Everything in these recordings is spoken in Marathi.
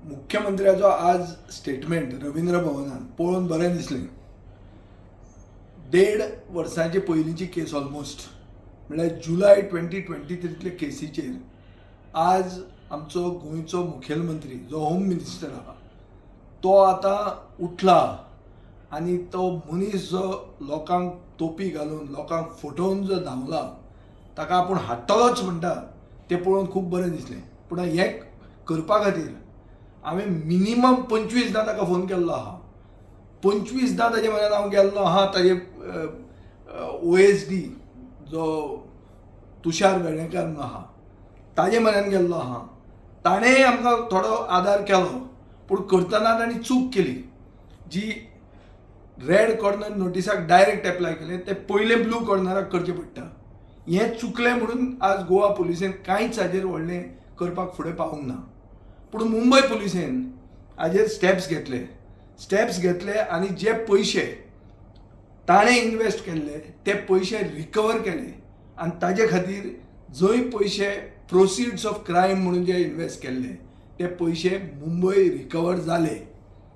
मुख्यमंत्र्याचो आज स्टेटमेंट रवींद्र भवनान पळोवन बरें दिसलें. 1.5 वर्सांचे पयलींची केस ऑलमोस्ट म्हळ्यार जुलय 2023 केसीचेर आज आमचो गोंयचो मुखेलमंत्री जो होम मिनिस्टर आहा तो आतां उठला आनी तो मनीस जो लोकांक तोपी घालून लोकांक फटोवन जो धांवला ताका आपूण हाडटलोच म्हणटा तें पळोवन खूब बरें दिसलें. पूण हें करपा खातीर हांवें मिनिमम 25दा ताका फोन केल्लो आहा. 25दा ताजे म्हऱ्यान हांव गेल्लो आहा. ताजे OSD जो तुषार वेर्णेकार म्हणून आहा ताजे म्हऱ्यान गेल्लो आहा. ताणें आमकां थोडो आदार केलो पूण करतना ताणी चूक केली जी रेड कॉर्नर नोटिसाक डायरेक्ट एप्लाय केलें तें पयलें ब्लू कॉर्नराक करचें पडटा. हें चुकलें म्हणून आज गोवा पुलिसेन कांयच हाजेर व्हडलें करपाक फुडें पावूंक ना. पूण मुंबय पुलिसेन हाजेर स्टेप्स घेतले आनी जे पयशे ताणें इन्वेस्ट केल्ले ते पयशे रिकवर केले आनी ताजे खातीर जंय पयशे प्रोसिड्स ऑफ क्रायम म्हणून जे इन्वेस्ट केल्ले ते पयशे मुंबय रिकवर जाले.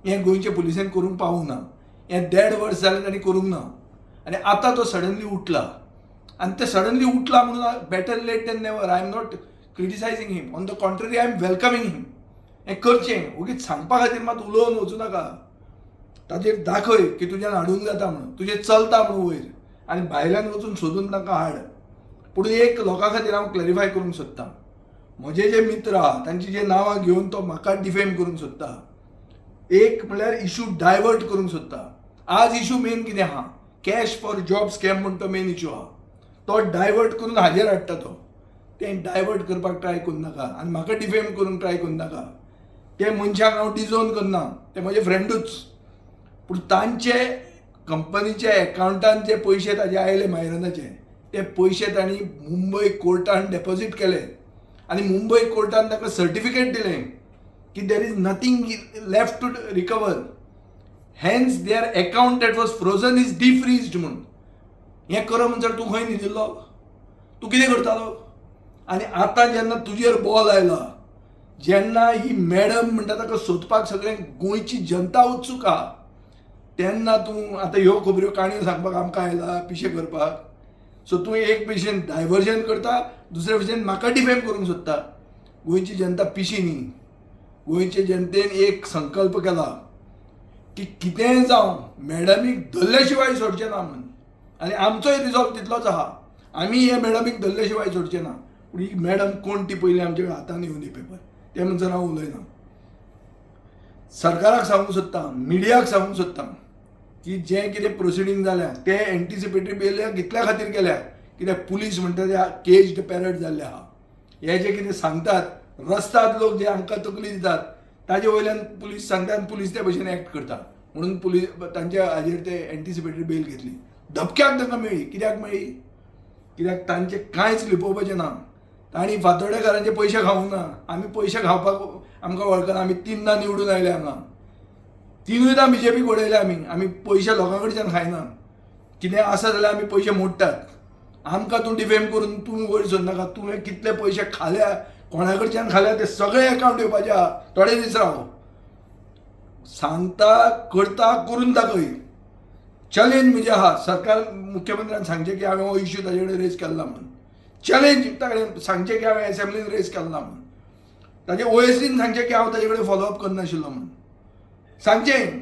हें गोंयचे पुलिसेन करूंक पावूंक ना. हें 1.5 वर्स जालें ताणी करूंक ना आनी आतां तो सडनली उठला आनी ते सडनली उठला म्हणून better late than never. I am not criticising him, on the contrary I am welcoming him. हें करचें उगीच सांगपा खातीर मात उलोवन वचूं नाका. ताजेर दाखय की तुज्यान हाडूंक जाता म्हणून, तुजें चलता म्हणून वयर आनी भायल्यान वचून सोदून ताका हाड. पूण एक लोकां खातीर हांव क्लॅरिफाय करूंक सोदतां. म्हजे जे मित्र आहा तांची जे नांवां घेवन तो म्हाका डिफेम करूंक सोदता. एक म्हणल्यार इशू डायवर्ट करूंक सोदता. आज इशू मेन कितें आहा? कॅश फॉर जॉब स्कॅम म्हणून तो मेन इशू आहा. तो डायवर्ट करून हाजेर हाडटा तो. तें डायवर्ट करपाक ट्राय करूं नाका आनी म्हाका डिफेम करूंक ट्राय करूं नाका. ते मनशाक हांव डिजोन करना, ते म्हजे फ्रेंडूच. पूण तांचे कंपनीचे एकावंटान जे पयशे ताजे आयले मायरनाचे ते पयशे तांणी मुंबय कोर्टान डेपॉझीट केले आनी मुंबय कोर्टान ताका सर्टिफिकेट दिलें की there is nothing left to recover. Hence their account that was frozen is defreezed म्हणून. हें करप म्हणल्यार तूं खंय न्हिदिल्लो? तूं कितें करतालो? आनी आतां जेन्ना तुजेर बॉल आयला, जेन्ना ही मॅडम म्हणटा ताका सोदपाक सगळें गोंयची जनता उत्सूक आहा, तेन्ना तूं आतां ह्यो खबऱ्यो काणयो सांगपाक आमकां आयला पिशे करपाक. सो तूं एक भशेन डायवर्जन करता, दुसरे भशेन म्हाका डिफेम करूंक सोदता. गोंयची जनता पिशी न्ही. गोंयचे जनतेन एक संकल्प केला की कितेंय जावं मॅडमीक धरले शिवाय सोडचें ना म्हणून. आनी आमचोय रिजॉल्व तितलोच आहा. आमी हे मॅडमीक धरले शिवाय सोडचें ना. पूण ही मॅडम कोण ती पयलीं आमच्या हातान येवन दी पेपर ते म्हणसर हांव उलयना. सरकाराक सांगूंक सोदतां, मिडियाक सांगूंक सोदतां की जें कितें प्रोसिडींग जाल्या ते एंटिसिपेटरी बेल कितल्या खातीर केल्या? कित्याक पुलीस म्हणटा ते केज्ड पॅरड जाल्ले आहा. हे जे कितें सांगतात रस्त्यात लोक जे आमकां तकली दितात ताजे वयल्यान पुलीस सांगता आनी पुलीस त्या भशेन एक्ट करता. म्हणून पुलीस तांच्या हाजेर ते एंटिसिपेटरी बेल घेतली. धपक्याक तांकां मेळ्ळी. कित्याक मेळ्ळी? कित्याक तांचें कांयच लिपोवपाचें ना. तांणी फातोडेकारांचे पयशे खावूंक ना. आमी पयशे खावपाक आमकां वळखना. आमी 3दा निवडून आयले हांगा. 3दा BJP घडयले आमी पयशे लोकां कडच्यान खायना. कितें आसा जाल्यार आमी पयशे मोडटात. आमकां तूं डिफेम करून तूं वयर सर नाका. तुवें कितले पयशे खाल्या, कोणा कडच्यान खाल्या ते सगळे अकावंट येवपाचे आहा. थोडे दीस राव. सांगता करता करून दाखय. चॅलेंज म्हणजे आहा. सरकार मुख्यमंत्र्यान सांगचें की हांवें हो इश्यू ताजे कडेन रेज केला म्हणून. चॅलेंज ताणें सांगचें की हांवें एसेंब्लीन रेज केला म्हणून. ताजे OSDन सांगचें की हांव ताजे कडेन फॉलोअप करनाशिल्लो म्हणून. सांगचें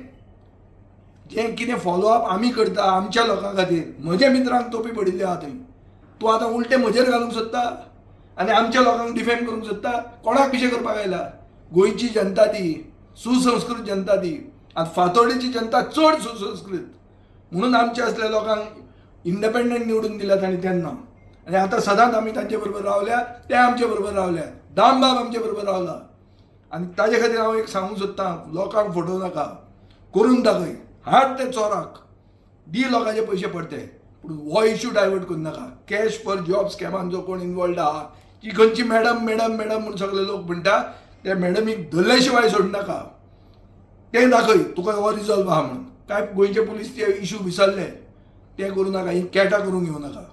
जें कितें फॉलोअप आमी करता आमच्या लोकां खातीर. म्हज्या मित्रांक तोपी पडिल्ली आहा थंय. तूं आतां उलटें म्हजेर घालूंक सोदता आनी आमच्या लोकांक डिफेम करूंक सोदता. कोणाक पिशे करपाक आयला? गोंयची जनता ती सुसंस्कृत जनता ती. आनी फातोर्डेची जनता चड सुसंस्कृत म्हणून आमच्या असल्या लोकांक इंडिपेंडंट निवडून दिल्यात आनी तेन्ना. आनी आतां सदांच आमी तांचे बरोबर रावल्या, ते आमचे बरोबर रावल्यात. दामबाब आमचे बरोबर रावला. आनी ताजे खातीर हांव एक सांगूंक सोदतां, लोकांक फटोव नाका. करून दाखय. हाड ते चोराक. दी लोकांचे पयशे पडटे. पूण हो इश्यू डायवर्ट करूं नाका. कॅश फॉर जॉब स्कॅमान जो कोण इनवॉल्ड आहा की खंयची मॅडम मॅडम मॅडम म्हणून सगळे लोक म्हणटा त्या मॅडमीक धरले शिवाय सोड नाका. तें दाखय तुका हो रिजॉल्व आहा म्हणून. काय गोंयचे पुलीस ते इश्यू विसरले ते करूं नाका. ही कॅटा करूंक येवं नाका.